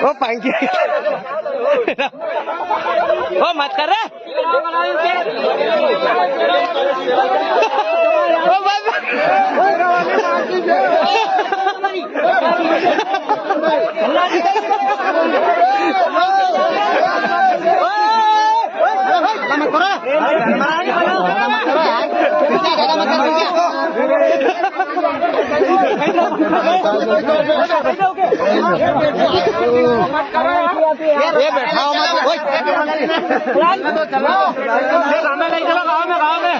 ओ पांकी ओ मत कर रहे ओ ये बैठा हो मत तो चलो गाँव में नहीं, चलो गाँव में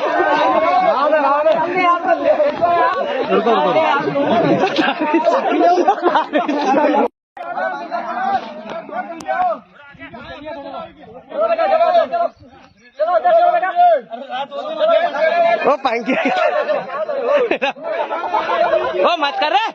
ओ पांकी ओ मत कर रहे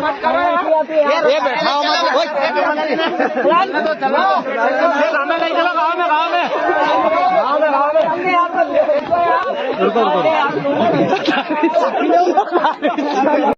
ये बैठा हो मत तो चलो गाँव में नहीं, चलो गाँव में